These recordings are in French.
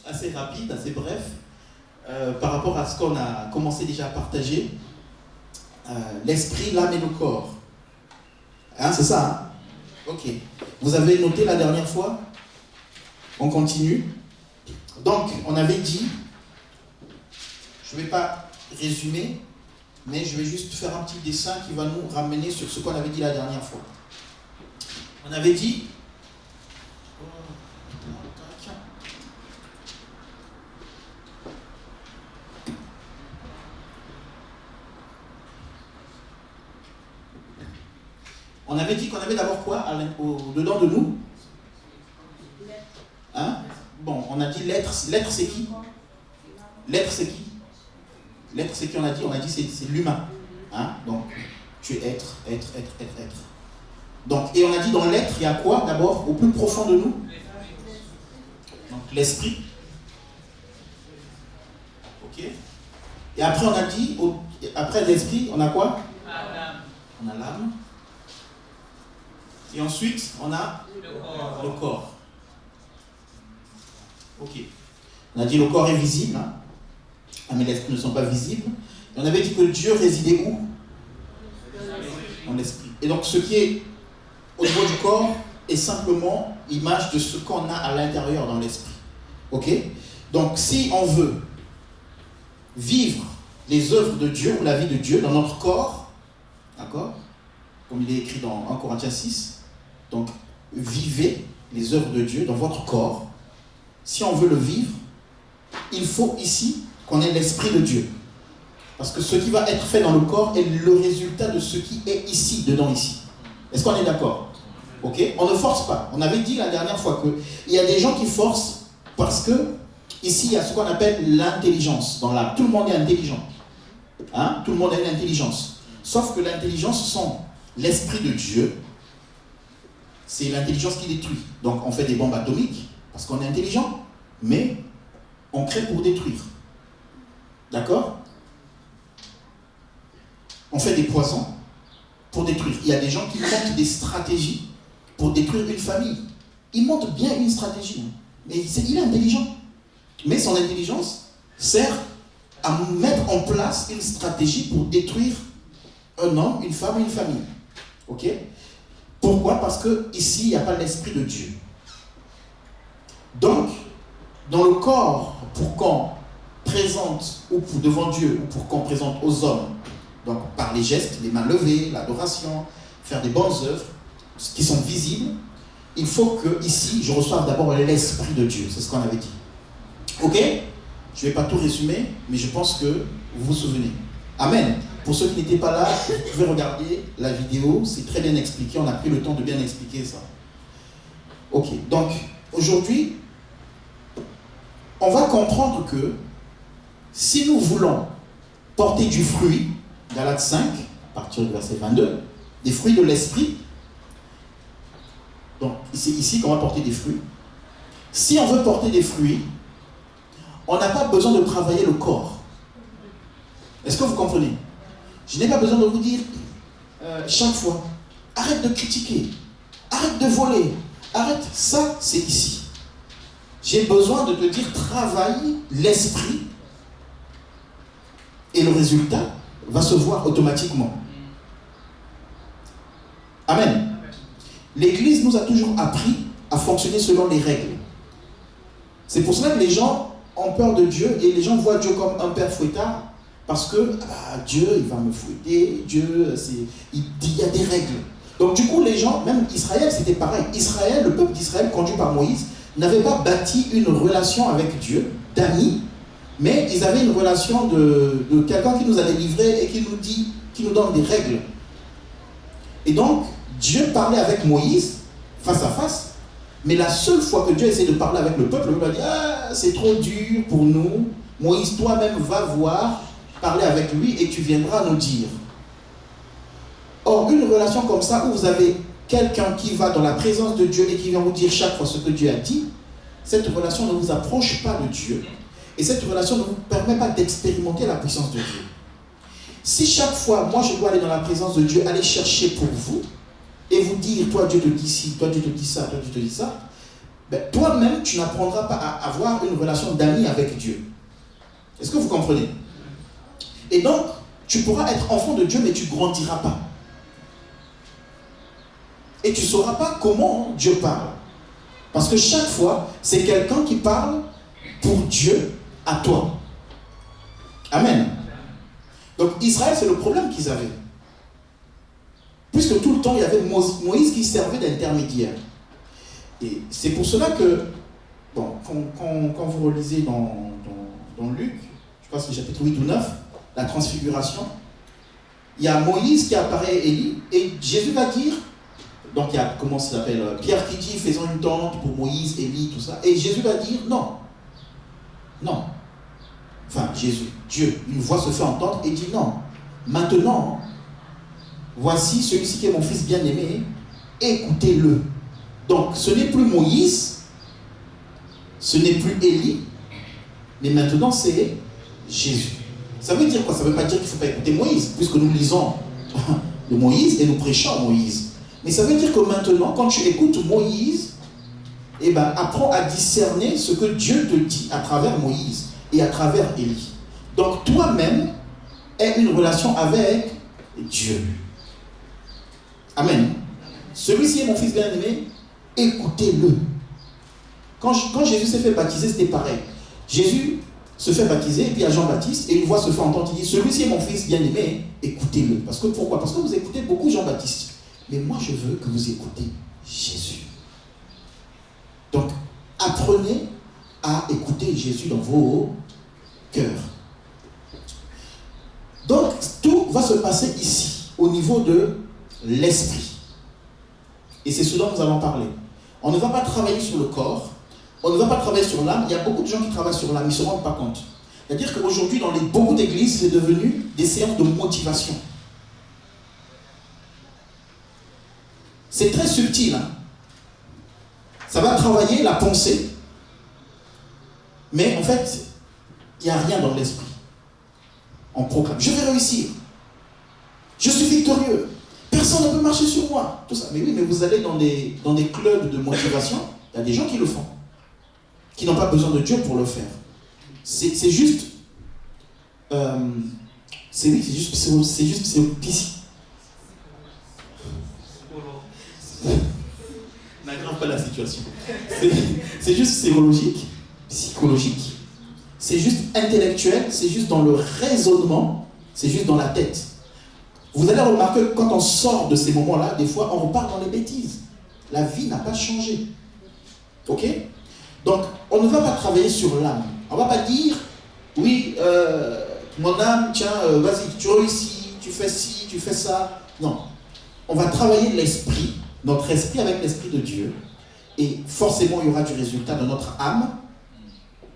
assez rapide, assez bref, par rapport à ce qu'on a commencé déjà à partager. L'esprit, l'âme et le corps. Hein, c'est ça, hein? Ok. Vous avez noté la dernière fois? On continue. Donc, on avait dit, je ne vais pas résumer, mais je vais juste faire un petit dessin qui va nous ramener sur ce qu'on avait dit la dernière fois. On avait dit... On avait dit qu'on avait d'abord quoi dedans de nous? Hein? Bon, on a dit l'être. L'être c'est qui? L'être c'est qui? L'être c'est qui? On a dit c'est l'humain. Hein? Donc, tu es être. Donc, et on a dit dans l'être, il y a quoi d'abord au plus profond de nous? Donc l'esprit. Ok. Et après on a dit, après l'esprit, on a quoi? On a l'âme. Et ensuite, on a le corps. Ok. On a dit le corps est visible, hein, mais l'esprit ne sont pas visibles. Et on avait dit que Dieu résidait où? Dans l'esprit. Et donc, ce qui est au niveau du corps est simplement l'image de ce qu'on a à l'intérieur dans l'esprit. Ok? Donc, si on veut vivre les œuvres de Dieu ou la vie de Dieu dans notre corps, d'accord? Comme il est écrit dans 1 Corinthiens 6, donc vivez les œuvres de Dieu dans votre corps. Si on veut le vivre, il faut ici qu'on ait l'esprit de Dieu. Parce que ce qui va être fait dans le corps est le résultat de ce qui est ici, dedans ici. Est-ce qu'on est d'accord? Ok? On ne force pas. On avait dit la dernière fois qu'il y a des gens qui forcent parce que ici il y a ce qu'on appelle l'intelligence dans l'âme. Tout le monde est intelligent. Hein? Tout le monde a une intelligence. Sauf que l'intelligence sans l'esprit de Dieu, c'est l'intelligence qui détruit. Donc on fait des bombes atomiques parce qu'on est intelligent, mais on crée pour détruire. D'accord? On fait des poisons pour détruire. Il y a des gens qui montent des stratégies pour détruire une famille. Ils montent bien une stratégie, mais il est intelligent. Mais son intelligence sert à mettre en place une stratégie pour détruire un homme, une femme et une famille. Ok? Pourquoi? Parce qu'ici, il n'y a pas l'esprit de Dieu. Donc, dans le corps, pour qu'on présente, ou pour devant Dieu, ou pour qu'on présente aux hommes, donc par les gestes, les mains levées, l'adoration, faire des bonnes œuvres, qui sont visibles, il faut que, ici, je reçoive d'abord l'esprit de Dieu. C'est ce qu'on avait dit. Ok? Je ne vais pas tout résumer, mais je pense que vous vous souvenez. Amen. Pour ceux qui n'étaient pas là, vous pouvez regarder la vidéo, c'est très bien expliqué, on a pris le temps de bien expliquer ça. Ok, donc aujourd'hui, on va comprendre que si nous voulons porter du fruit, Galates 5, à partir du verset 22, des fruits de l'esprit, donc c'est ici qu'on va porter des fruits. Si on veut porter des fruits, on n'a pas besoin de travailler le corps. Est-ce que vous comprenez? Je n'ai pas besoin de vous dire chaque fois, arrête de critiquer, arrête de voler, arrête, ça c'est ici. J'ai besoin de te dire, travaille l'esprit et le résultat va se voir automatiquement. Amen. L'Église nous a toujours appris à fonctionner selon les règles. C'est pour cela que les gens ont peur de Dieu et les gens voient Dieu comme un père fouettard. Parce que Dieu, il va me fouetter, Dieu, il y a des règles. Donc du coup, les gens, même Israël, c'était pareil. Israël, le peuple d'Israël, conduit par Moïse, n'avait pas bâti une relation avec Dieu, d'amis, mais ils avaient une relation de quelqu'un qui nous allait livrer et qui nous donne des règles. Et donc, Dieu parlait avec Moïse, face à face, mais la seule fois que Dieu essaie de parler avec le peuple a dit, c'est trop dur pour nous, Moïse, toi-même, va voir, parler avec lui et tu viendras nous dire. Or, une relation comme ça où vous avez quelqu'un qui va dans la présence de Dieu et qui vient vous dire chaque fois ce que Dieu a dit, cette relation ne vous approche pas de Dieu et cette relation ne vous permet pas d'expérimenter la puissance de Dieu. Si chaque fois, moi je dois aller dans la présence de Dieu, aller chercher pour vous et vous dire, toi Dieu te dit ci, toi Dieu te dit ça, toi Dieu te dit ça, ben, toi-même, tu n'apprendras pas à avoir une relation d'amis avec Dieu. Est-ce que vous comprenez? Et donc, tu pourras être enfant de Dieu, mais tu ne grandiras pas. Et tu ne sauras pas comment Dieu parle. Parce que chaque fois, c'est quelqu'un qui parle pour Dieu à toi. Amen. Donc Israël, c'est le problème qu'ils avaient. Puisque tout le temps, il y avait Moïse qui servait d'intermédiaire. Et c'est pour cela que, bon, quand vous relisez dans Luc, je pense que c'est chapitre 8 ou 9, la transfiguration, il y a Moïse qui apparaît à Élie, et Jésus va dire, donc il y a, comment ça s'appelle, Pierre qui dit, faisons une tente pour Moïse, Élie, tout ça, et Jésus va dire, non, non, enfin Jésus, Dieu, une voix se fait entendre et dit non, maintenant, voici celui-ci qui est mon fils bien-aimé, écoutez-le. Donc ce n'est plus Moïse, ce n'est plus Élie, mais maintenant c'est Jésus. Ça veut dire quoi? Ça ne veut pas dire qu'il ne faut pas écouter Moïse, puisque nous lisons de Moïse et nous prêchons Moïse. Mais ça veut dire que maintenant, quand tu écoutes Moïse, eh ben, apprends à discerner ce que Dieu te dit à travers Moïse et à travers Élie. Donc toi-même, aie une relation avec Dieu. Amen. Celui-ci est mon fils bien-aimé, écoutez-le. Quand Jésus s'est fait baptiser, c'était pareil. Jésus se fait baptiser, et puis il y a Jean-Baptiste, et une voix se fait entendre, il dit, celui-ci est mon fils bien-aimé, écoutez-le. Parce que pourquoi? Parce que vous écoutez beaucoup Jean-Baptiste. Mais moi, je veux que vous écoutez Jésus. Donc, apprenez à écouter Jésus dans vos cœurs. Donc, tout va se passer ici, au niveau de l'esprit. Et c'est ce dont nous allons parler. On ne va pas travailler sur le corps, on ne va pas travailler sur l'âme. Il y a beaucoup de gens qui travaillent sur l'âme, ils ne se rendent pas compte. C'est-à-dire qu'aujourd'hui, dans beaucoup d'églises, c'est devenu des séances de motivation. C'est très subtil. Hein? Ça va travailler la pensée, mais en fait, il n'y a rien dans l'esprit. On proclame, je vais réussir. Je suis victorieux. Personne ne peut marcher sur moi. Tout ça. Mais oui, mais vous allez dans des clubs de motivation, il y a des gens qui le font, qui n'ont pas besoin de Dieu pour le faire. C'est juste... c'est n'aggrave pas la situation. C'est juste psychologique. C'est juste intellectuel, c'est juste dans le raisonnement, c'est juste dans la tête. Vous allez remarquer que quand on sort de ces moments-là, des fois, on repart dans les bêtises. La vie n'a pas changé. Ok? Donc, on ne va pas travailler sur l'âme. On ne va pas dire, oui, mon âme, tiens, vas-y, tu réussis, tu fais ci, tu fais ça. Non. On va travailler l'esprit, notre esprit avec l'esprit de Dieu. Et forcément, il y aura du résultat dans notre âme,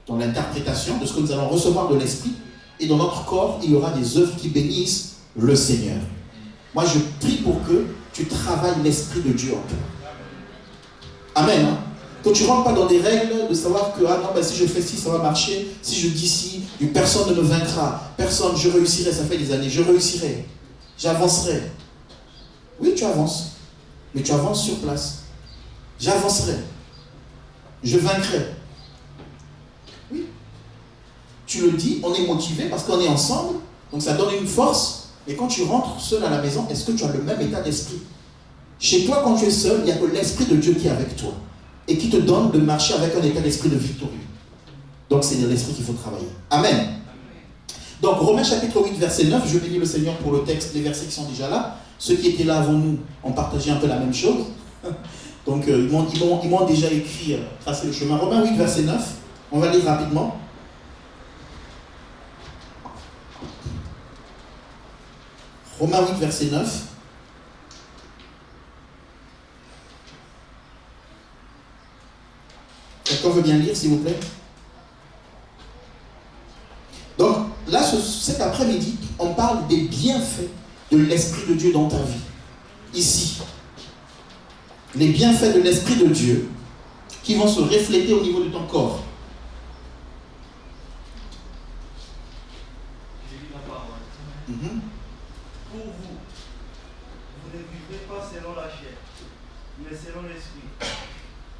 dans l'interprétation de ce que nous allons recevoir de l'esprit. Et dans notre corps, il y aura des œuvres qui bénissent le Seigneur. Moi, je prie pour que tu travailles l'esprit de Dieu en toi. Amen. Hein? Que tu ne rentres pas dans des règles de savoir que ah non, ben, si je fais ci, ça va marcher. Si je dis ci, personne ne me vaincra. Personne, je réussirai. Ça fait des années. Je réussirai. J'avancerai. Oui, tu avances. Mais tu avances sur place. J'avancerai. Je vaincrai. Oui. Tu le dis, on est motivé parce qu'on est ensemble. Donc ça donne une force. Et quand tu rentres seul à la maison, est-ce que tu as le même état d'esprit? Chez toi, quand tu es seul, il n'y a que l'esprit de Dieu qui est avec toi. Et qui te donne de marcher avec un état d'esprit de victorieux. Donc c'est de l'esprit qu'il faut travailler. Amen. Donc Romains chapitre 8, verset 9, je bénis le Seigneur pour le texte, les versets qui sont déjà là. Ceux qui étaient là avant nous ont partagé un peu la même chose. Donc ils m'ont déjà écrit, tracé le chemin. Romains 8, verset 9, on va lire rapidement. Romains 8, verset 9. Quelqu'un veut bien lire, s'il vous plaît? Donc, là, cet après-midi, on parle des bienfaits de l'Esprit de Dieu dans ta vie. Ici. Les bienfaits de l'Esprit de Dieu qui vont se refléter au niveau de ton corps. J'ai lu la parole. Pour vous, vous ne vivrez pas selon la chair, mais selon l'esprit.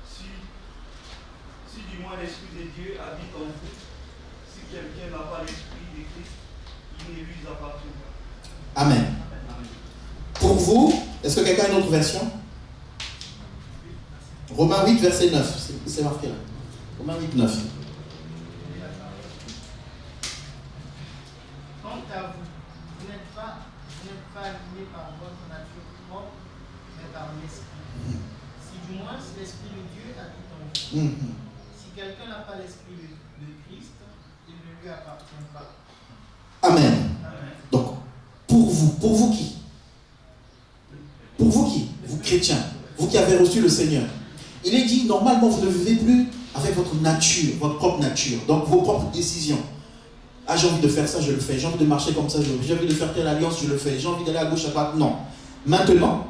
Si du moins l'Esprit de Dieu habite en vous. Si quelqu'un n'a pas l'Esprit de Christ, il ne lui appartient pas. Amen. Pour vous, est-ce que quelqu'un a une autre version? Romains 8, verset 9. C'est marqué là. Romains 8, 9. Quant à vous, vous n'êtes pas animés par votre nature propre, mais par l'Esprit. Si du moins l'Esprit de Dieu habite en vous. Si quelqu'un n'a pas l'Esprit de Christ, il ne lui appartient pas. Amen. Donc, pour vous qui? Pour vous qui? Vous chrétiens, vous qui avez reçu le Seigneur. Il est dit, normalement, vous ne vivez plus avec votre nature, votre propre nature, donc vos propres décisions. Ah, j'ai envie de faire ça, je le fais. J'ai envie de marcher comme ça, j'ai envie de faire telle alliance, je le fais. J'ai envie d'aller à gauche, à droite, non. Maintenant,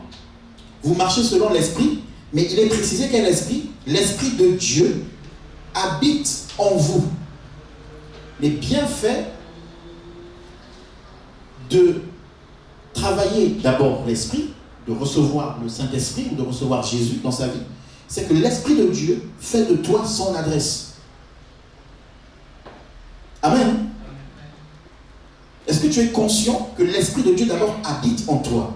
vous marchez selon l'Esprit, mais il est précisé quel esprit? L'Esprit de Dieu habite en vous. Les bienfaits de travailler d'abord l'Esprit, de recevoir le Saint-Esprit ou de recevoir Jésus dans sa vie, c'est que l'Esprit de Dieu fait de toi son adresse. Amen. Est-ce que tu es conscient que l'Esprit de Dieu d'abord habite en toi?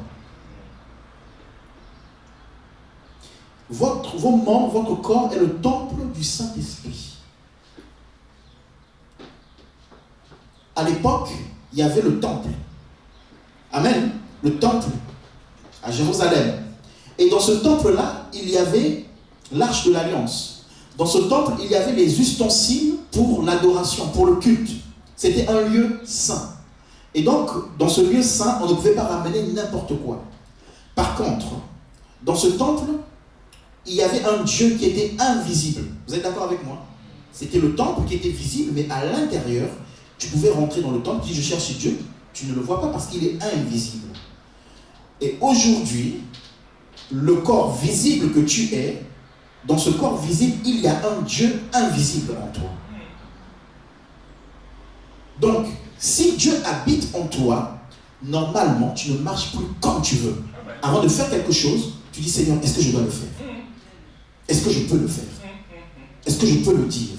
Vos membres, votre corps est le temple du Saint-Esprit. À l'époque, il y avait le temple. Amen. Le temple à Jérusalem. Et dans ce temple-là, il y avait l'arche de l'Alliance. Dans ce temple, il y avait les ustensiles pour l'adoration, pour le culte. C'était un lieu saint. Et donc, dans ce lieu saint, on ne pouvait pas ramener n'importe quoi. Par contre, dans ce temple, il y avait un Dieu qui était invisible. Vous êtes d'accord avec moi? C'était le temple qui était visible, mais à l'intérieur, tu pouvais rentrer dans le temple, si je cherche Dieu, tu ne le vois pas parce qu'il est invisible. Et aujourd'hui, le corps visible que tu es, dans ce corps visible, il y a un Dieu invisible en toi. Donc, si Dieu habite en toi, normalement, tu ne marches plus comme tu veux. Avant de faire quelque chose, tu dis, Seigneur, est-ce que je dois le faire? Est-ce que je peux le faire? Est-ce que je peux le dire?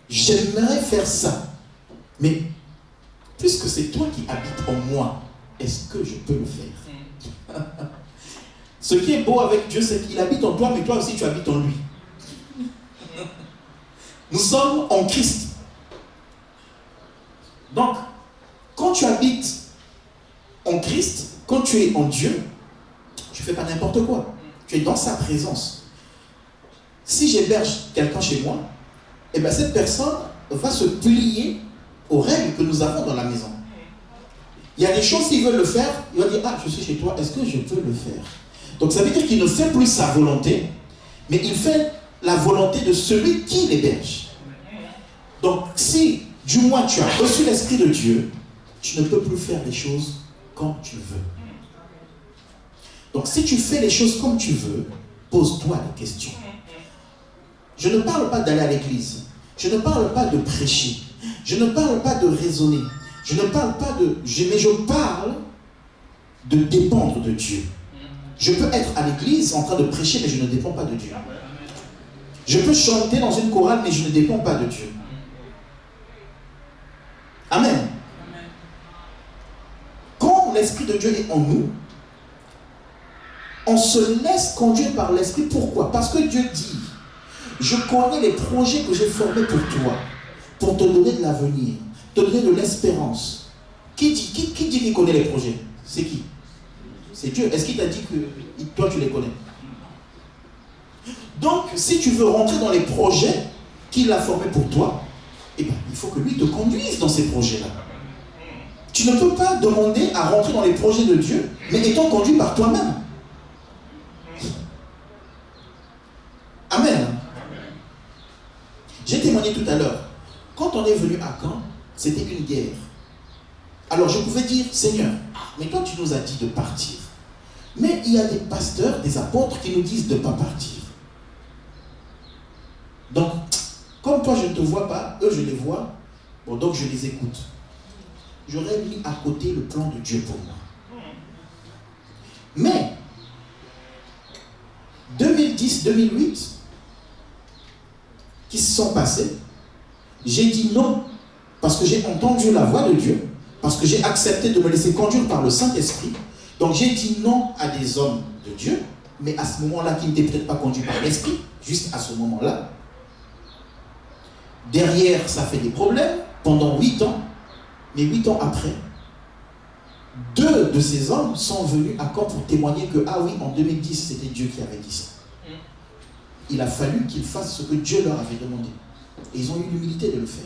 J'aimerais faire ça. Mais, puisque c'est toi qui habites en moi, est-ce que je peux le faire? Ce qui est beau avec Dieu, c'est qu'il habite en toi, mais toi aussi tu habites en lui. Nous sommes en Christ. Donc, quand tu habites en Christ, quand tu es en Dieu, tu ne fais pas n'importe quoi. Tu es dans sa présence. Si j'héberge quelqu'un chez moi, eh bien cette personne va se plier aux règles que nous avons dans la maison. Il y a des choses s'ils veulent le faire, il va dire, ah, je suis chez toi, est-ce que je peux le faire? Donc ça veut dire qu'il ne fait plus sa volonté, mais il fait la volonté de celui qui l'héberge. Donc si, du moins, tu as reçu l'Esprit de Dieu, tu ne peux plus faire les choses comme tu veux. Donc si tu fais les choses comme tu veux, pose-toi des questions. Je ne parle pas d'aller à l'église. Je ne parle pas de prêcher. Je ne parle pas de raisonner. Je ne parle pas de... Mais je parle de dépendre de Dieu. Je peux être à l'église en train de prêcher, mais je ne dépends pas de Dieu. Je peux chanter dans une chorale, mais je ne dépends pas de Dieu. Amen. Quand l'Esprit de Dieu est en nous, on se laisse conduire par l'Esprit. Pourquoi? Parce que Dieu dit, je connais les projets que j'ai formés pour toi, pour te donner de l'avenir, te donner de l'espérance. Qui dit qu'il connaît les projets? C'est qui? C'est Dieu. Est-ce qu'il t'a dit que toi tu les connais? Donc, si tu veux rentrer dans les projets qu'il a formés pour toi, eh bien, il faut que lui te conduise dans ces projets-là. Tu ne peux pas demander à rentrer dans les projets de Dieu, mais étant conduit par toi-même. Amen. J'ai témoigné tout à l'heure. Quand on est venu à Caen, c'était une guerre. Alors je pouvais dire, Seigneur, mais toi tu nous as dit de partir. Mais il y a des pasteurs, des apôtres qui nous disent de ne pas partir. Donc, comme toi je ne te vois pas, eux je les vois, bon, donc je les écoute. J'aurais mis à côté le plan de Dieu pour moi. Mais, 2010-2008, qui se sont passées, j'ai dit non, parce que j'ai entendu la voix de Dieu, parce que j'ai accepté de me laisser conduire par le Saint-Esprit. Donc j'ai dit non à des hommes de Dieu, mais à ce moment-là, qui n'étaient peut-être pas conduits par l'Esprit, juste à ce moment-là. Derrière, ça fait des problèmes pendant 8 ans, mais 8 ans après, 2 de ces hommes sont venus à Caen pour témoigner que, ah oui, en 2010, c'était Dieu qui avait dit ça. Il a fallu qu'ils fassent ce que Dieu leur avait demandé. Et ils ont eu l'humilité de le faire.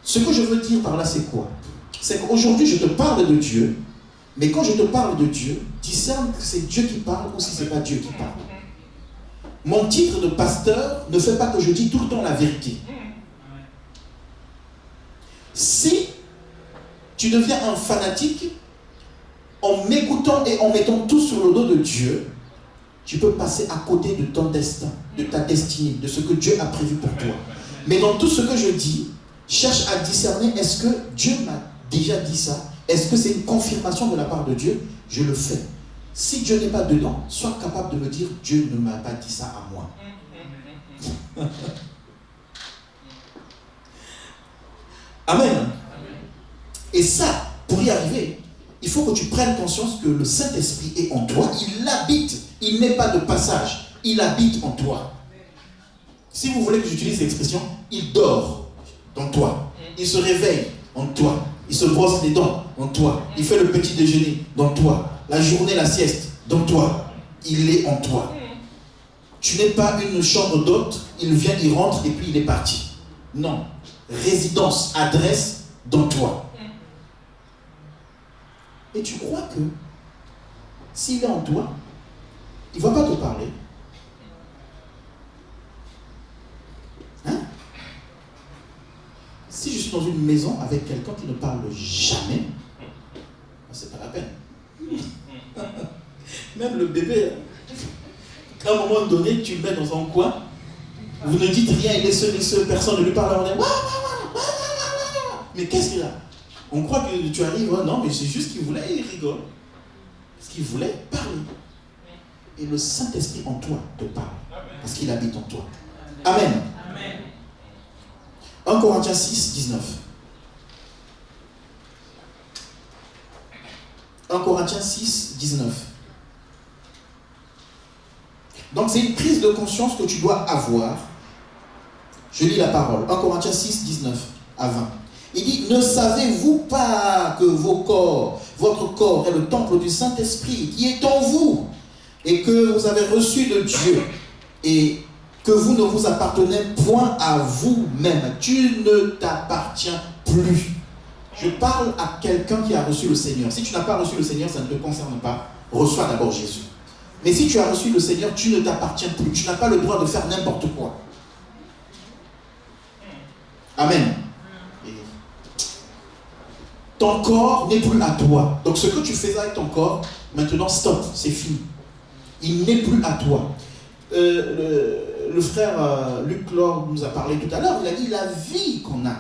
Ce que je veux dire par là, c'est quoi? C'est qu'aujourd'hui, je te parle de Dieu, mais quand je te parle de Dieu, discerne que c'est Dieu qui parle ou si ce n'est pas Dieu qui parle. Mon titre de pasteur ne fait pas que je dis tout le temps la vérité. Si tu deviens un fanatique, en m'écoutant et en mettant tout sur le dos de Dieu, tu peux passer à côté de ton destin, de ta destinée, de ce que Dieu a prévu pour toi. Mais dans tout ce que je dis, cherche à discerner, est-ce que Dieu m'a déjà dit ça? Est-ce que c'est une confirmation de la part de Dieu? Je le fais. Si Dieu n'est pas dedans, sois capable de me dire, Dieu ne m'a pas dit ça à moi. Amen. Et ça, pour y arriver, il faut que tu prennes conscience que le Saint-Esprit est en toi. Il habite. Il n'est pas de passage. Il habite en toi. Si vous voulez que j'utilise l'expression, il dort dans toi. Il se réveille en toi. Il se brosse les dents en toi. Il fait le petit déjeuner dans toi. La journée, la sieste dans toi. Il est en toi. Tu n'es pas une chambre d'hôte. Il vient, il rentre et puis il est parti. Non. Résidence, adresse dans toi. Et tu crois que s'il est en toi, il ne va pas te parler. Hein? Si je suis dans une maison avec quelqu'un qui ne parle jamais, c'est pas la peine. Même le bébé, à un moment donné, tu le mets dans un coin, vous ne dites rien, il est seul, personne ne lui parle, on est mais qu'est-ce qu'il a? On croit que tu arrives, oh non, mais c'est juste qu'il voulait, il rigole. Parce qu'il voulait parler. Et le Saint-Esprit en toi te parle. Parce qu'il habite en toi. Amen. Amen. 1 Corinthiens 6, 19. 1 Corinthiens 6, 19. Donc c'est une prise de conscience que tu dois avoir. Je lis la parole. 1 Corinthiens 6, 19 à 20. Il dit, ne savez-vous pas que votre corps est le temple du Saint-Esprit qui est en vous et que vous avez reçu de Dieu et que vous ne vous appartenez point à vous-même. Tu ne t'appartiens plus. Je parle à quelqu'un qui a reçu le Seigneur. Si tu n'as pas reçu le Seigneur, ça ne te concerne pas. Reçois d'abord Jésus. Mais si tu as reçu le Seigneur, tu ne t'appartiens plus. Tu n'as pas le droit de faire n'importe quoi. Amen. Ton corps n'est plus à toi. Donc ce que tu faisais avec ton corps, maintenant stop, c'est fini. Il n'est plus à toi. Le frère Luc Laure nous a parlé tout à l'heure, il a dit la vie qu'on a,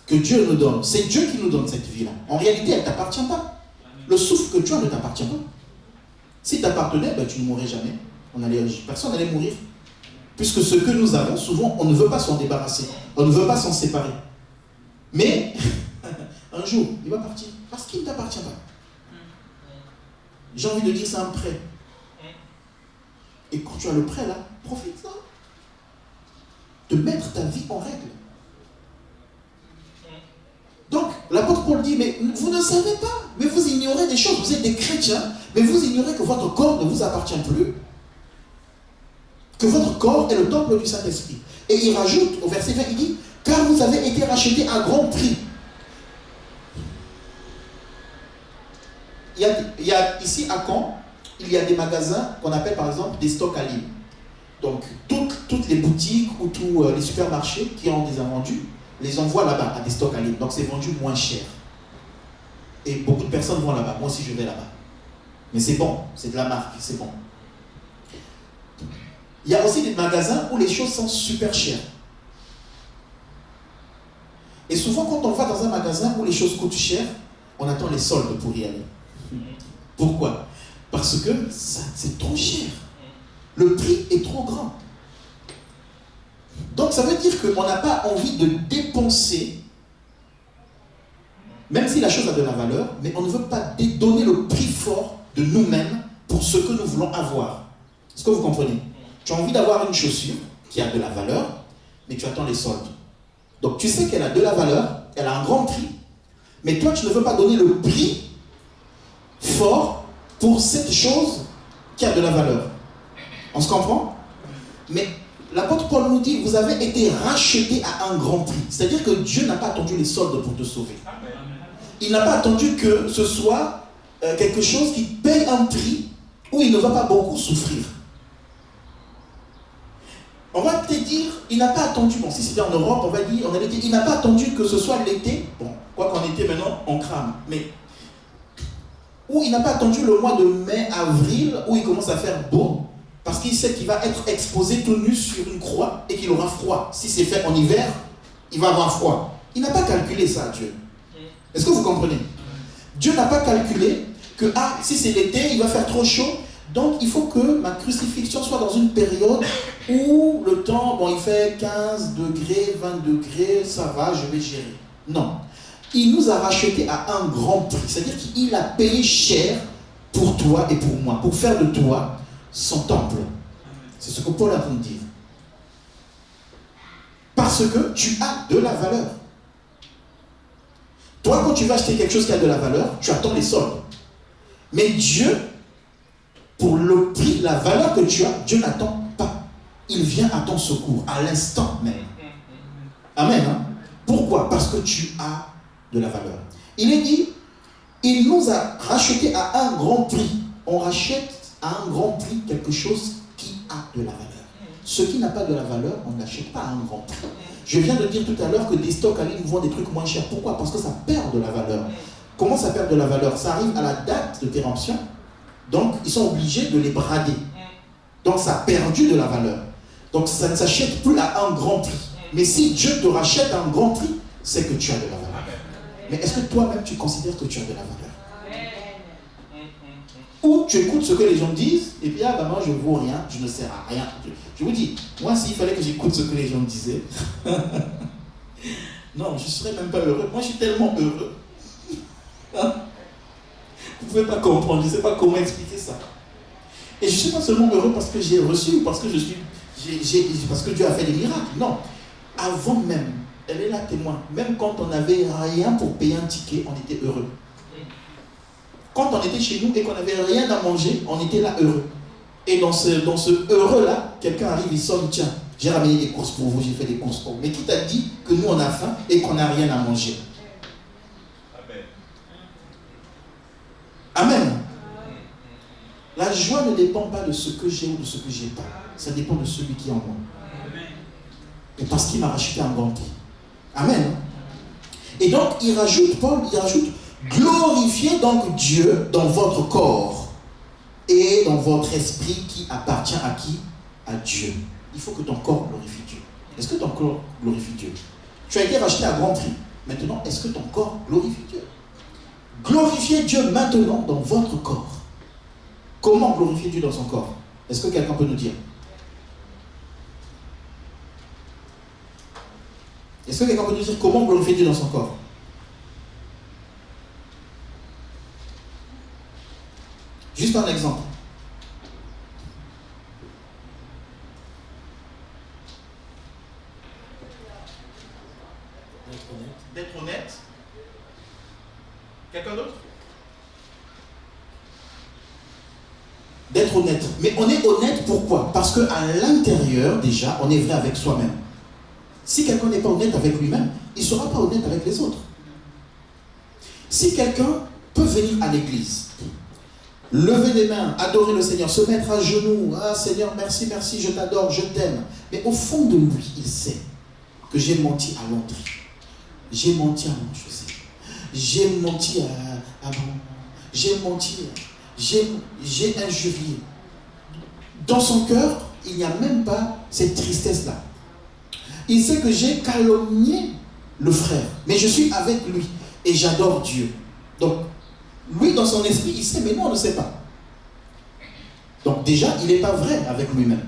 que Dieu nous donne, c'est Dieu qui nous donne cette vie-là. En réalité, elle ne t'appartient pas. Le souffle que tu as ne t'appartient pas. Si t'appartenait, ben, tu ne mourrais jamais. Personne n'allait mourir. Puisque ce que nous avons, souvent, on ne veut pas s'en débarrasser. On ne veut pas s'en séparer. Mais un jour, il va partir parce qu'il ne t'appartient pas. J'ai envie de dire, c'est un prêt. Et quand tu as le prêt là, profite-en. De mettre ta vie en règle. Donc, l'apôtre Paul dit, mais vous ne savez pas, mais vous ignorez des choses. Vous êtes des chrétiens, mais vous ignorez que votre corps ne vous appartient plus. Que votre corps est le temple du Saint-Esprit. Et il rajoute au verset 20, il dit, car vous avez été rachetés à grand prix. Il y a ici à Caen, il y a des magasins qu'on appelle par exemple des stocks à libre. Donc toutes les boutiques ou tous les supermarchés qui ont des invendus les envoient là-bas à des stocks à libre. Donc c'est vendu moins cher. Et beaucoup de personnes vont là-bas. Moi aussi je vais là-bas. Mais c'est bon, c'est de la marque, c'est bon. Il y a aussi des magasins où les choses sont super chères. Et souvent quand on va dans un magasin où les choses coûtent cher, on attend les soldes pour y aller. Pourquoi? Parce que c'est trop cher. Le prix est trop grand. Donc ça veut dire qu'on n'a pas envie de dépenser, même si la chose a de la valeur, mais on ne veut pas donner le prix fort de nous-mêmes pour ce que nous voulons avoir. Est-ce que vous comprenez? Tu as envie d'avoir une chaussure qui a de la valeur, mais tu attends les soldes. Donc tu sais qu'elle a de la valeur, elle a un grand prix, mais toi tu ne veux pas donner le prix fort pour cette chose qui a de la valeur. On se comprend? Mais l'apôtre Paul nous dit, vous avez été rachetés à un grand prix. C'est-à-dire que Dieu n'a pas attendu les soldes pour te sauver. Il n'a pas attendu que ce soit quelque chose qui paye un prix où il ne va pas beaucoup souffrir. On va peut-être dire, il n'a pas attendu, bon si c'était en Europe, on allait dire, il n'a pas attendu que ce soit l'été, bon, quoi qu'en été maintenant, on crame, mais où il n'a pas attendu le mois de mai, avril, où il commence à faire beau, parce qu'il sait qu'il va être exposé tout nu sur une croix et qu'il aura froid. Si c'est fait en hiver, il va avoir froid. Il n'a pas calculé ça, Dieu. Est-ce que vous comprenez? Dieu n'a pas calculé que, si c'est l'été, il va faire trop chaud, donc il faut que ma crucifixion soit dans une période où le temps, bon, il fait 15 degrés, 20 degrés, ça va, je vais gérer. Non. Il nous a rachetés à un grand prix, c'est-à-dire qu'il a payé cher pour toi et pour moi, pour faire de toi son temple. C'est ce que Paul a voulu dire. Parce que tu as de la valeur. Toi, quand tu vas acheter quelque chose qui a de la valeur, tu attends les soldes. Mais Dieu, pour le prix, la valeur que tu as, Dieu n'attend pas. Il vient à ton secours, à l'instant même. Amen. Hein? Pourquoi? Parce que tu as de la valeur. Il est dit, il nous a rachetés à un grand prix. On rachète à un grand prix quelque chose qui a de la valeur. Ce qui n'a pas de la valeur, on n'achète pas à un grand prix. Je viens de dire tout à l'heure que des stocks en ligne vendent des trucs moins chers. Pourquoi? Parce que ça perd de la valeur. Comment ça perd de la valeur? Ça arrive à la date de péremption, donc ils sont obligés de les brader. Donc ça a perdu de la valeur. Donc ça ne s'achète plus à un grand prix. Mais si Dieu te rachète à un grand prix, c'est que tu as de la valeur. Mais est-ce que toi-même tu considères que tu as de la valeur? Ou tu écoutes ce que les gens disent, et puis moi je ne vaux rien, je ne sers à rien. Je vous dis, moi s'il fallait que j'écoute ce que les gens disaient, non, je ne serais même pas heureux. Moi je suis tellement heureux. Vous ne pouvez pas comprendre, je ne sais pas comment expliquer ça. Et je ne suis pas seulement heureux parce que j'ai reçu, parce que parce que Dieu a fait des miracles. Non, avant même, elle est là témoin, même quand on n'avait rien pour payer un ticket, on était heureux. Quand on était chez nous et qu'on n'avait rien à manger, on était là heureux. Et dans ce heureux-là, quelqu'un arrive, il sonne, tiens, j'ai ramené des courses pour vous, j'ai fait des courses pour vous. Mais qui t'a dit que nous on a faim et qu'on n'a rien à manger? Amen. La joie ne dépend pas de ce que j'ai ou de ce que j'ai pas. Ça dépend de celui qui est en moi. Et parce qu'il m'a racheté un grand prix. Amen. Et donc, Paul rajoute, glorifiez donc Dieu dans votre corps et dans votre esprit qui appartient à qui? À Dieu. Il faut que ton corps glorifie Dieu. Est-ce que ton corps glorifie Dieu? Tu as été racheté à grand prix. Maintenant, est-ce que ton corps glorifie Dieu? Glorifiez Dieu maintenant dans votre corps. Comment glorifier Dieu dans son corps? Est-ce que quelqu'un peut nous dire? Est-ce que quelqu'un peut nous dire comment glorifier Dieu dans son corps? Juste un exemple. D'être honnête. Quelqu'un d'autre? D'être honnête. Mais on est honnête pourquoi? Parce qu'à l'intérieur, déjà, on est vrai avec soi-même. Si quelqu'un n'est pas honnête avec lui-même, il ne sera pas honnête avec les autres. Si quelqu'un peut venir à l'église, lever les mains, adorer le Seigneur, se mettre à genoux, ah Seigneur, merci, merci, je t'adore, je t'aime. Mais au fond de lui, il sait que j'ai menti à l'entrée. J'ai menti à mon chaussée. J'ai menti à mon... J'ai menti, j'ai injurié. Dans son cœur, il n'y a même pas cette tristesse-là. Il sait que j'ai calomnié le frère, mais je suis avec lui et j'adore Dieu. Donc, lui, dans son esprit, il sait, mais nous, on ne sait pas. Donc déjà, il n'est pas vrai avec lui-même.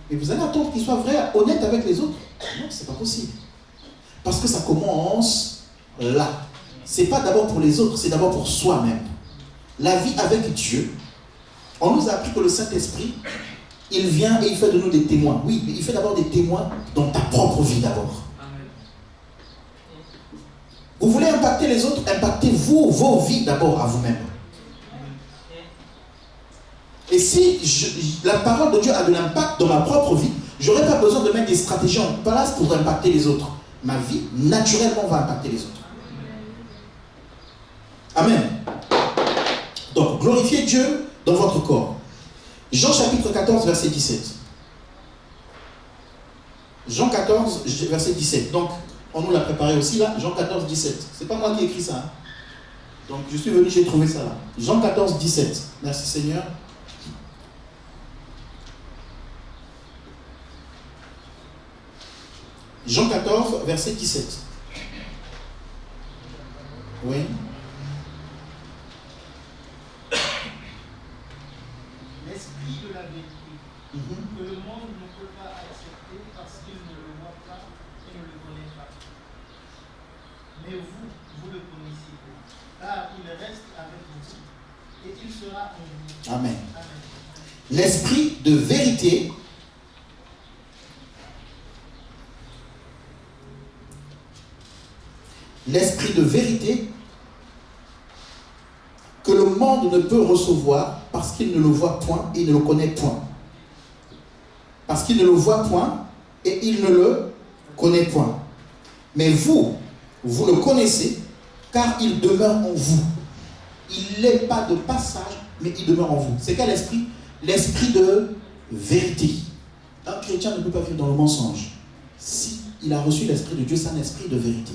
Mais vous allez attendre qu'il soit vrai, honnête avec les autres? Non, c'est pas possible. Parce que ça commence là. C'est pas d'abord pour les autres, c'est d'abord pour soi-même. La vie avec Dieu, on nous a appris que le Saint-Esprit, il vient et il fait de nous des témoins. Oui, mais il fait d'abord des témoins dans ta propre vie d'abord. Vous voulez impacter les autres, impactez-vous, vos vies d'abord à vous-même. Et si la parole de Dieu a de l'impact dans ma propre vie, je n'aurai pas besoin de mettre des stratégies en place pour impacter les autres. Ma vie, naturellement, va impacter les autres. Amen. Donc, glorifiez Dieu dans votre corps. Jean chapitre 14, verset 17. Jean 14, verset 17. Donc, on nous l'a préparé aussi là. Jean 14, 17. C'est pas moi qui ai écrit ça. Hein. Donc, je suis venu, j'ai trouvé ça là. Jean 14, 17. Merci Seigneur. Jean 14, verset 17. Oui. L'esprit de la vérité, que le monde ne peut pas accepter parce qu'il ne le voit pas et ne le connaît pas. Mais vous le connaissez, car il reste avec vous et il sera en vous. Amen. Amen. L'esprit de vérité que le monde ne peut recevoir parce qu'il ne le voit point et il ne le connaît point. Parce qu'il ne le voit point et il ne le connaît point. Mais vous le connaissez car il demeure en vous. Il n'est pas de passage, mais il demeure en vous. C'est quel esprit? L'esprit de vérité. Un chrétien ne peut pas vivre dans le mensonge. Si il a reçu l'esprit de Dieu, c'est un esprit de vérité.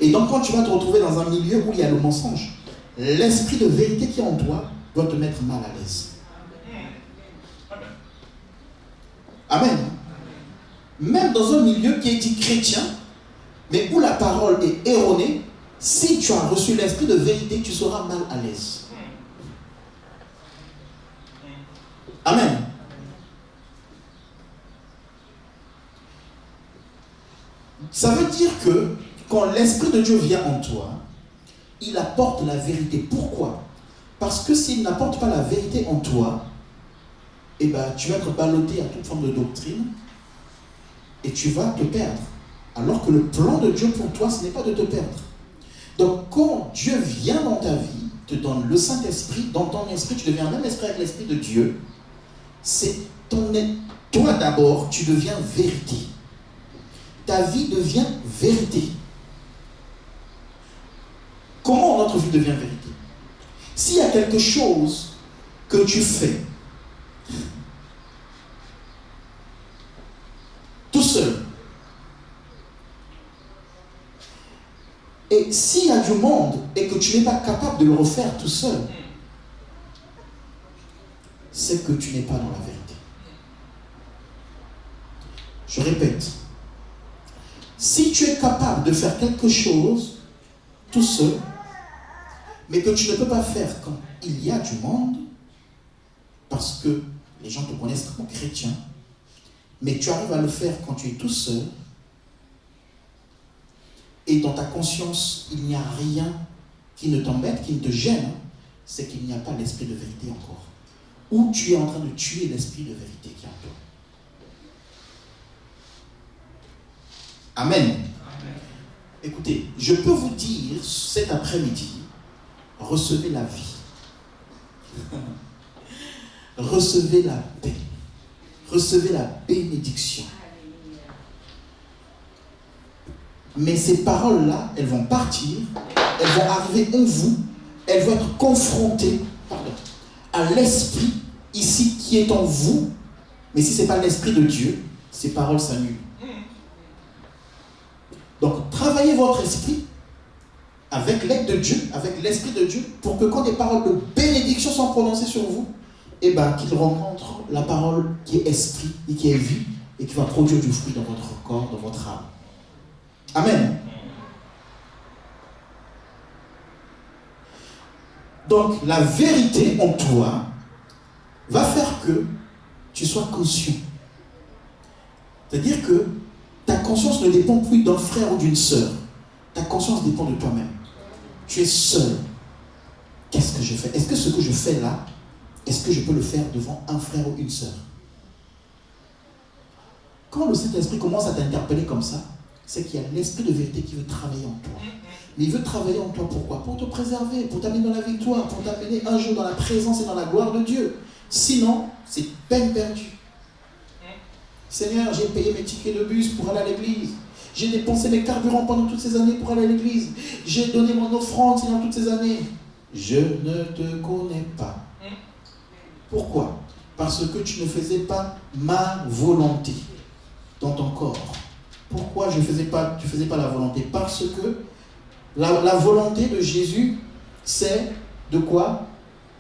Et donc quand tu vas te retrouver dans un milieu où il y a le mensonge, l'esprit de vérité qui est en toi doit te mettre mal à l'aise. Amen. Même dans un milieu qui est dit chrétien, mais où la parole est erronée, si tu as reçu l'esprit de vérité, tu seras mal à l'aise. Amen. Ça veut dire que quand l'Esprit de Dieu vient en toi, il apporte la vérité. Pourquoi? Parce que s'il n'apporte pas la vérité en toi, eh ben, tu vas être ballotté à toute forme de doctrine et tu vas te perdre. Alors que le plan de Dieu pour toi, ce n'est pas de te perdre. Donc quand Dieu vient dans ta vie, te donne le Saint-Esprit, dans ton esprit, tu deviens un même esprit avec l'Esprit de Dieu, c'est toi d'abord, tu deviens vérité. Ta vie devient vérité. Comment notre vie devient vérité? S'il y a quelque chose que tu fais tout seul, et s'il y a du monde et que tu n'es pas capable de le refaire tout seul, c'est que tu n'es pas dans la vérité. Je répète, si tu es capable de faire quelque chose tout seul, mais que tu ne peux pas faire quand il y a du monde, parce que les gens te connaissent comme chrétien, mais tu arrives à le faire quand tu es tout seul, et dans ta conscience, il n'y a rien qui ne t'embête, qui ne te gêne, c'est qu'il n'y a pas l'esprit de vérité encore. Ou tu es en train de tuer l'esprit de vérité qui est en toi. Amen. Amen. Écoutez, je peux vous dire cet après-midi, recevez la vie. Recevez la paix. Recevez la bénédiction. Mais ces paroles-là, elles vont partir, elles vont arriver en vous, elles vont être confrontées à l'esprit ici qui est en vous. Mais si ce n'est pas l'esprit de Dieu, ces paroles s'annulent. Donc, travaillez votre esprit avec l'aide de Dieu, avec l'esprit de Dieu, pour que quand des paroles de bénédiction sont prononcées sur vous, eh ben, qu'ils rencontrent la parole qui est esprit et qui est vie et qui va produire du fruit dans votre corps, dans votre âme. Amen. Donc, la vérité en toi va faire que tu sois conscient C'est-à-dire que ta conscience ne dépend plus d'un frère ou d'une sœur. Ta conscience dépend de toi-même. Tu es seul. Qu'est-ce que je fais? Est-ce que ce que je fais là, est-ce que je peux le faire devant un frère ou une sœur? Quand le Saint-Esprit commence à t'interpeller comme ça, c'est qu'il y a l'Esprit de vérité qui veut travailler en toi. Mais il veut travailler en toi pourquoi? Pour te préserver, pour t'amener dans la victoire, pour t'amener un jour dans la présence et dans la gloire de Dieu. Sinon, c'est peine perdue. Seigneur, j'ai payé mes tickets de bus pour aller à l'église. J'ai dépensé mes carburants pendant toutes ces années pour aller à l'église. J'ai donné mon offrande pendant toutes ces années. Je ne te connais pas. Pourquoi? Parce que tu ne faisais pas ma volonté dans ton corps. Pourquoi tu ne faisais pas la volonté? Parce que la volonté de Jésus, c'est de quoi?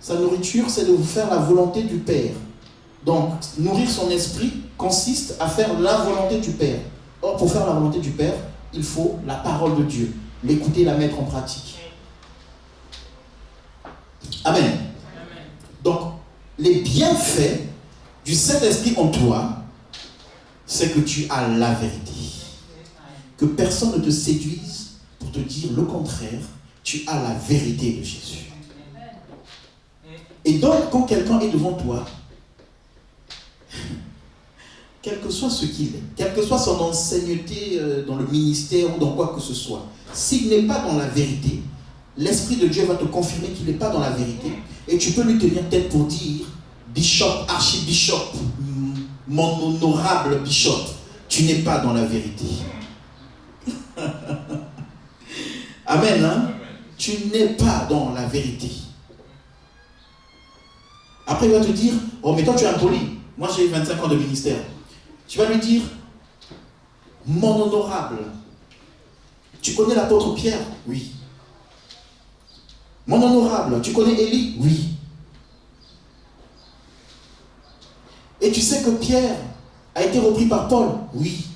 Sa nourriture, c'est de vous faire la volonté du Père. Donc, nourrir son esprit consiste à faire la volonté du Père. Or, pour faire la volonté du Père, il faut la parole de Dieu, l'écouter et la mettre en pratique. Amen. Amen. Donc, les bienfaits du Saint-Esprit en toi, c'est que tu as la vérité. Que personne ne te séduise pour te dire le contraire. Tu as la vérité de Jésus. Et donc, quand quelqu'un est devant toi, quel que soit ce qu'il est, quelle que soit son ancienneté dans le ministère ou dans quoi que ce soit, s'il n'est pas dans la vérité, l'Esprit de Dieu va te confirmer qu'il n'est pas dans la vérité, et tu peux lui tenir tête pour dire, bishop, archibishop, mon honorable bishop, tu n'es pas dans la vérité. Amen, hein? Amen. Tu n'es pas dans la vérité. Après, il va te dire, oh, mais toi, tu es impoli. Moi, j'ai 25 ans de ministère. Tu vas lui dire, mon honorable, tu connais l'apôtre Pierre? Oui. Mon honorable, tu connais Élie? Oui. Et tu sais que Pierre a été repris par Paul? Oui.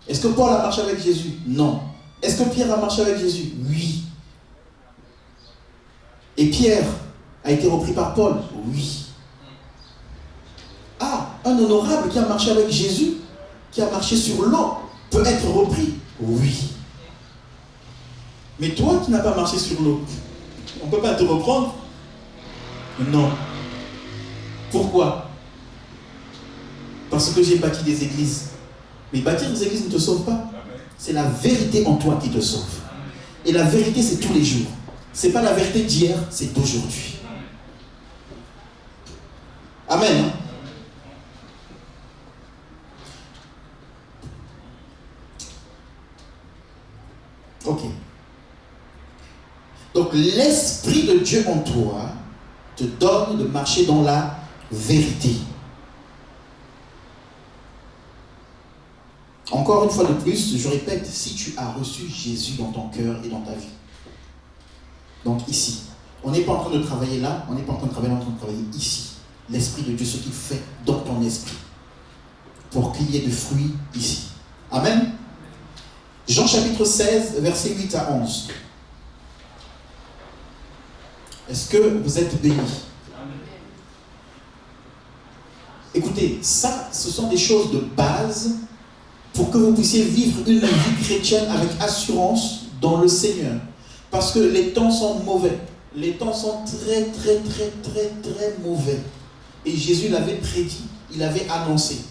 Est-ce que Paul a marché avec Jésus? Non. Est-ce que Pierre a marché avec Jésus? Oui. Et Pierre a été repris par Paul? Oui. Ah, un honorable qui a marché avec Jésus, qui a marché sur l'eau, peut être repris? Oui. Mais toi qui n'as pas marché sur l'eau, on ne peut pas te reprendre? Non. Pourquoi? Parce que j'ai bâti des églises. Mais bâtir des églises ne te sauve pas. C'est la vérité en toi qui te sauve. Et la vérité, c'est tous les jours. Ce n'est pas la vérité d'hier, c'est d'aujourd'hui. Amen. Hein? Ok. Donc l'Esprit de Dieu en toi te donne de marcher dans la vérité. Encore une fois de plus, je répète, si tu as reçu Jésus dans ton cœur et dans ta vie. Donc ici, on n'est pas en train de travailler là, on n'est pas en train de travailler là, on est en train de travailler ici. L'Esprit de Dieu, ce qu'il fait dans ton esprit, pour qu'il y ait de fruits ici. Amen. Jean chapitre 16, versets 8 à 11. Est-ce que vous êtes bénis? Écoutez, ça, ce sont des choses de base pour que vous puissiez vivre une vie chrétienne avec assurance dans le Seigneur. Parce que les temps sont mauvais. Les temps sont très, très, très, très, très mauvais. Et Jésus l'avait prédit, il l'avait annoncé.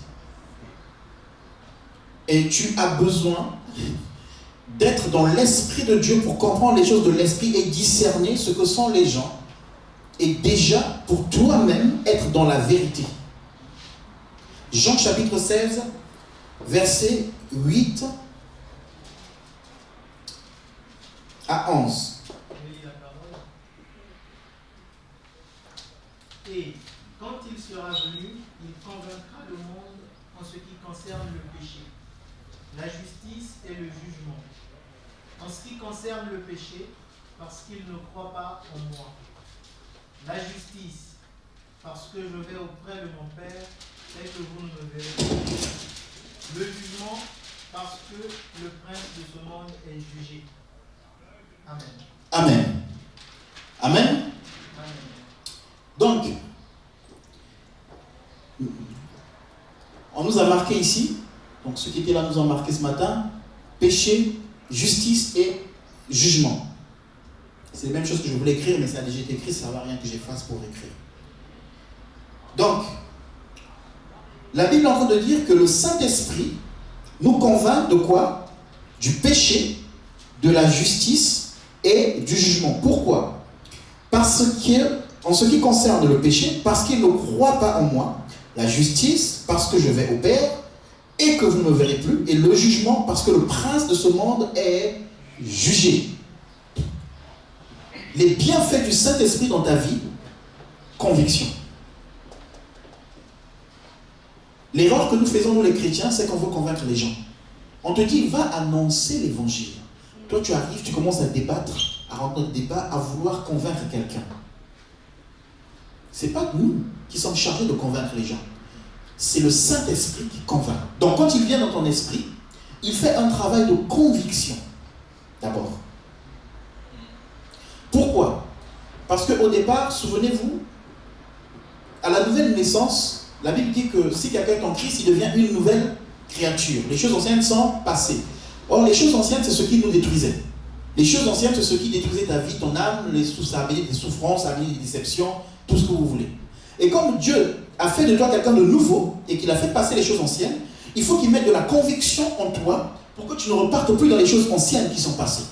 Et tu as besoin d'être dans l'Esprit de Dieu pour comprendre les choses de l'Esprit et discerner ce que sont les gens. Et déjà, pour toi-même, être dans la vérité. Jean chapitre 16, verset 8 à 11. Et quand il sera venu, il convaincra le monde en ce qui concerne le péché, la justice et le jugement. En ce qui concerne le péché, parce qu'il ne croit pas en moi. La justice, parce que je vais auprès de mon Père et que vous ne me verrez pas. Le jugement, parce que le prince de ce monde est jugé. Amen. Amen. Amen. Amen. Donc, on nous a marqué ici, Donc ce qui était là nous ont marqué ce matin, péché, justice et jugement. C'est la même chose que je voulais écrire, mais ça a déjà été écrit, ça ne va rien que j'efface pour écrire. Donc, la Bible est en train de dire que le Saint-Esprit nous convainc de quoi? Du péché, de la justice et du jugement. Pourquoi? Parce que, en ce qui concerne le péché, parce qu'il ne croit pas en moi. La justice, parce que je vais au Père et que vous ne me verrez plus. Et le jugement, parce que le prince de ce monde est jugé. Les bienfaits du Saint-Esprit dans ta vie, conviction. L'erreur que nous faisons, nous les chrétiens, c'est qu'on veut convaincre les gens. On te dit, va annoncer l'évangile. Toi, tu arrives, tu commences à débattre, à rentrer dans le débat, à vouloir convaincre quelqu'un. Ce n'est pas nous qui sommes chargés de convaincre les gens. C'est le Saint-Esprit qui convainc. Donc, quand il vient dans ton esprit, il fait un travail de conviction, d'abord. Pourquoi? Parce qu'au départ, souvenez-vous, à la nouvelle naissance, la Bible dit que si quelqu'un est en Christ, il devient une nouvelle créature. Les choses anciennes sont passées. Or, les choses anciennes, c'est ce qui nous détruisait. Les choses anciennes, c'est ce qui détruisait ta vie, ton âme, ça a amené des souffrances, ça a amené des déceptions, tout ce que vous voulez. Et comme Dieu a fait de toi quelqu'un de nouveau et qu'il a fait passer les choses anciennes, il faut qu'il mette de la conviction en toi pour que tu ne repartes plus dans les choses anciennes qui sont passées.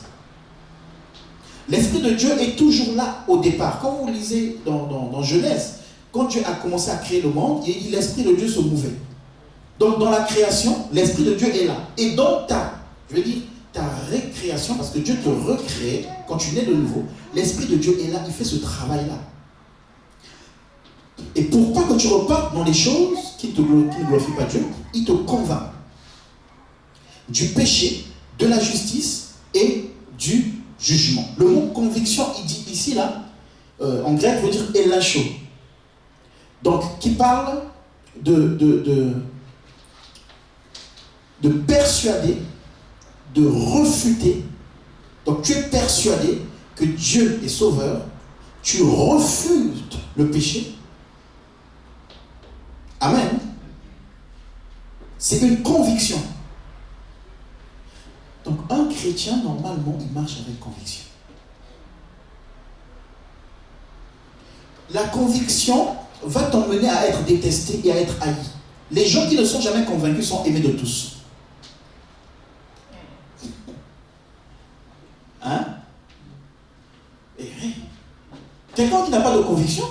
L'Esprit de Dieu est toujours là au départ. Quand vous lisez dans Genèse, quand Dieu a commencé à créer le monde, il dit l'Esprit de Dieu se mouvait. Donc dans la création, l'Esprit de Dieu est là. Et dans ta récréation, parce que Dieu te recrée, quand tu nais de nouveau, l'Esprit de Dieu est là, il fait ce travail-là. Et pour pas que tu repartes dans les choses qui ne glorifient pas Dieu, il te convainc du péché, de la justice et du jugement. Le mot conviction, il dit ici, là, en grec, veut dire elacho. Donc, qui parle de persuader, de refuter. Donc, tu es persuadé que Dieu est sauveur, tu refuses le péché. Amen. C'est une conviction. Donc, un chrétien, normalement, il marche avec conviction. La conviction va t'emmener à être détesté et à être haï. Les gens qui ne sont jamais convaincus sont aimés de tous. Hein? Et quelqu'un qui n'a pas de conviction,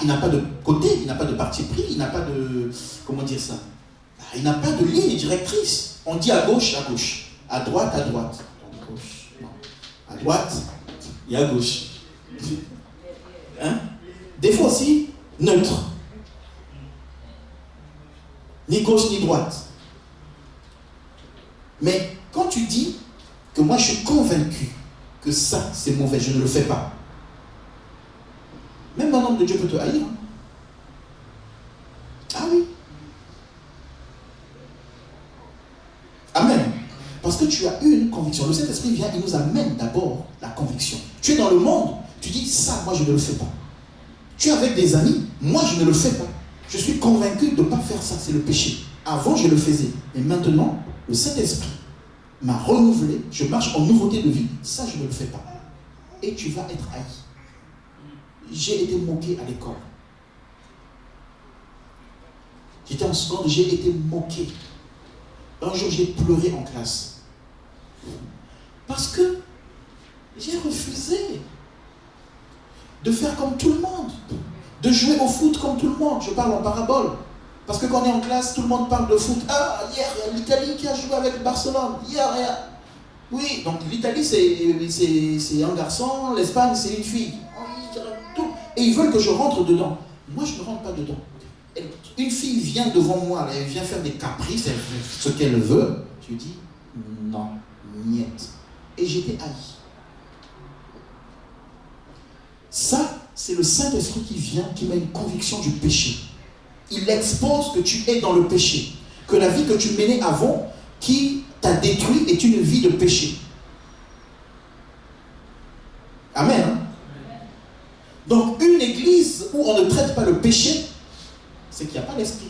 il n'a pas de côté, il n'a pas de parti pris, il n'a pas de... Comment dire ça? Il n'a pas de ligne directrice. On dit à gauche, à droite, à droite. À droite, et à gauche. Hein? Des fois aussi, neutre. Ni gauche ni droite. Mais quand tu dis que moi je suis convaincu que ça c'est mauvais, je ne le fais pas. Même un homme de Dieu peut te haïr. Ah oui. Amen. Parce que tu as une conviction. Le Saint-Esprit vient, il nous amène d'abord la conviction. Tu es dans le monde, tu dis ça, moi je ne le fais pas. Tu es avec des amis, moi je ne le fais pas. Je suis convaincu de ne pas faire ça, c'est le péché. Avant je le faisais, mais maintenant le Saint-Esprit m'a renouvelé, je marche en nouveauté de vie, ça je ne le fais pas. Et tu vas être haï. J'ai été moqué à l'école. J'étais en seconde, j'ai été moqué. Un jour j'ai pleuré en classe. Parce que j'ai refusé de faire comme tout le monde, de jouer au foot comme tout le monde. Je parle en parabole. Parce que quand on est en classe, tout le monde parle de foot. Ah, hier, il y a l'Italie qui a joué avec Barcelone. Hier, il y a... Oui, donc l'Italie, c'est un garçon, l'Espagne, c'est une fille. Tout. Et ils veulent que je rentre dedans. Moi, je ne rentre pas dedans. Une fille vient devant moi, elle vient faire des caprices, elle fait ce qu'elle veut. Je lui dis, non, niet. Et j'étais haï. Ça, c'est le Saint-Esprit qui vient, qui met une conviction du péché. Il expose que tu es dans le péché. Que la vie que tu menais avant, qui t'a détruit, est une vie de péché. Amen. Hein? Donc, une église où on ne traite pas le péché, c'est qu'il n'y a pas l'esprit.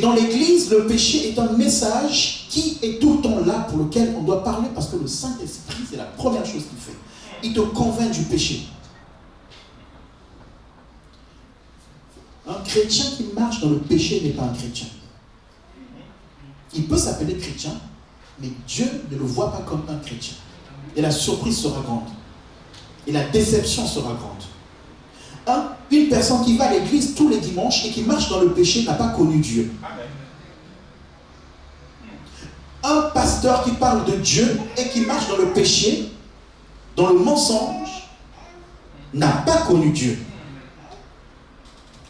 dans l'église, le péché est un message qui est tout le temps là pour lequel on doit parler parce que le Saint-Esprit, c'est la première chose qu'il fait. Il te convainc du péché. Un chrétien qui marche dans le péché n'est pas un chrétien. Il peut s'appeler chrétien, mais Dieu ne le voit pas comme un chrétien. Et la surprise sera grande. Et la déception sera grande. Une personne qui va à l'église tous les dimanches et qui marche dans le péché n'a pas connu Dieu. Un pasteur qui parle de Dieu et qui marche dans le péché, dans le mensonge, n'a pas connu Dieu.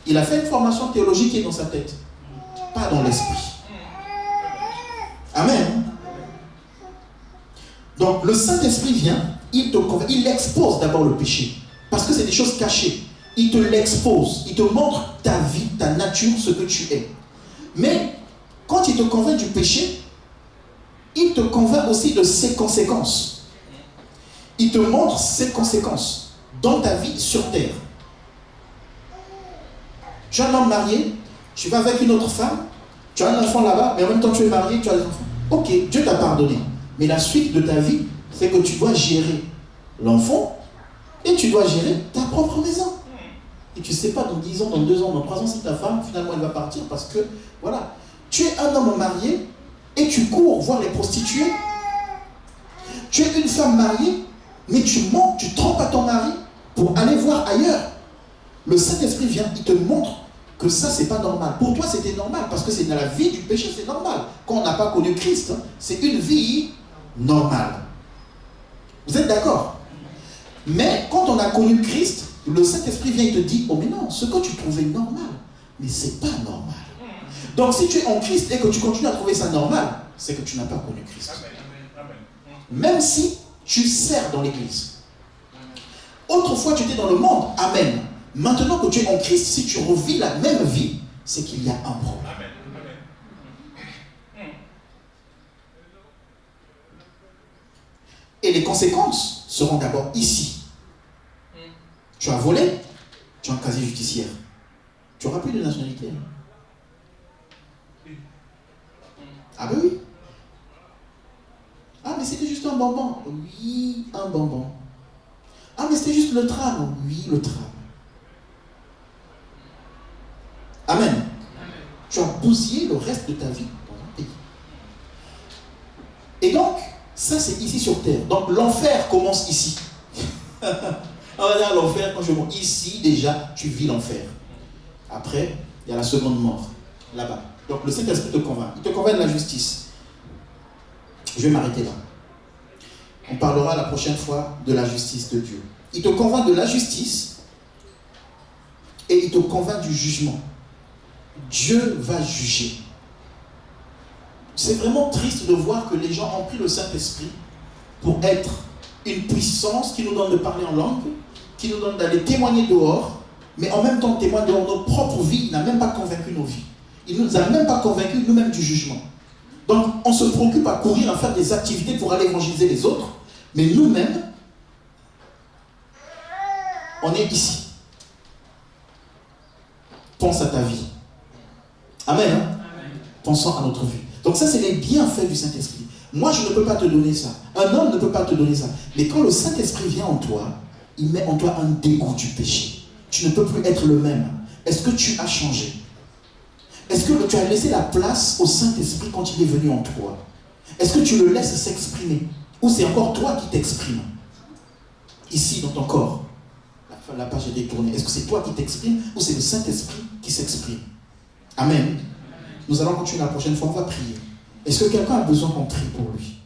Il a fait une formation théologique qui est dans sa tête, pas dans l'esprit. Amen. Donc le Saint-Esprit vient, il expose d'abord le péché, parce que c'est des choses cachées. Il te l'expose, il te montre ta vie, ta nature, ce que tu es. Mais quand il te convainc du péché, il te convainc aussi de ses conséquences. Il te montre ses conséquences dans ta vie sur terre. Tu es un homme marié, tu vas avec une autre femme, tu as un enfant là-bas, mais en même temps tu es marié, tu as des enfants. Ok, Dieu t'a pardonné. Mais la suite de ta vie, c'est que tu dois gérer l'enfant et tu dois gérer ta propre maison. Et tu ne sais pas dans 10 ans, dans 2 ans, dans 3 ans, si ta femme, finalement, elle va partir parce que, voilà, tu es un homme marié et tu cours voir les prostituées. Tu es une femme mariée, mais tu mens, tu trompes à ton mari pour aller voir ailleurs. Le Saint-Esprit vient, il te montre que ça, c'est pas normal. Pour toi, c'était normal parce que c'est dans la vie du péché, c'est normal. Quand on n'a pas connu Christ, c'est une vie normale. Vous êtes d'accord? Mais quand on a connu Christ, le Saint-Esprit vient et te dit, oh mais non, ce que tu trouvais normal, mais c'est pas normal. Donc si tu es en Christ et que tu continues à trouver ça normal, c'est que tu n'as pas connu Christ. Même si tu sers dans l'église. Autrefois tu étais dans le monde, amen. Maintenant que tu es en Christ, si tu revis la même vie, c'est qu'il y a un problème. Et les conséquences seront d'abord ici. Tu as volé, tu as un casier judiciaire. Tu n'auras plus de nationalité. Ah ben oui. Ah mais c'était juste un bonbon. Oui, un bonbon. Ah mais c'était juste le tram. Oui, le tram. Amen. Amen. Tu as bousillé le reste de ta vie dans un pays. Et donc, ça c'est ici sur terre. Donc l'enfer commence ici. On va dire l'enfer, quand je monte ici déjà, tu vis l'enfer. Après, il y a la seconde mort, là-bas. Donc le Saint-Esprit te convainc. Il te convainc de la justice. Je vais m'arrêter là. On parlera la prochaine fois de la justice de Dieu. Il te convainc de la justice et il te convainc du jugement. Dieu va juger. C'est vraiment triste de voir que les gens ont pris le Saint-Esprit pour être une puissance qui nous donne de parler en langue, qui nous donne d'aller témoigner dehors, mais en même temps témoigner dehors nos propres vies. Il n'a même pas convaincu nos vies. Il ne nous a même pas convaincus nous-mêmes du jugement. Donc on se préoccupe à courir, à faire des activités pour aller évangéliser les autres, mais nous-mêmes, on est ici. Pense à ta vie. Amen. Hein? Amen. Pensons à notre vie. Donc ça, c'est les bienfaits du Saint-Esprit. Moi, je ne peux pas te donner ça. Un homme ne peut pas te donner ça. Mais quand le Saint-Esprit vient en toi, il met en toi un dégoût du péché. Tu ne peux plus être le même. Est-ce que tu as changé? Est-ce que tu as laissé la place au Saint-Esprit quand il est venu en toi? Est-ce que tu le laisses s'exprimer? Ou c'est encore toi qui t'exprimes? Ici, dans ton corps. La page est détournée. Est-ce que c'est toi qui t'exprimes ou c'est le Saint-Esprit qui s'exprime? Amen. Nous allons continuer la prochaine fois. On va prier. Est-ce que quelqu'un a besoin qu'on prie pour lui?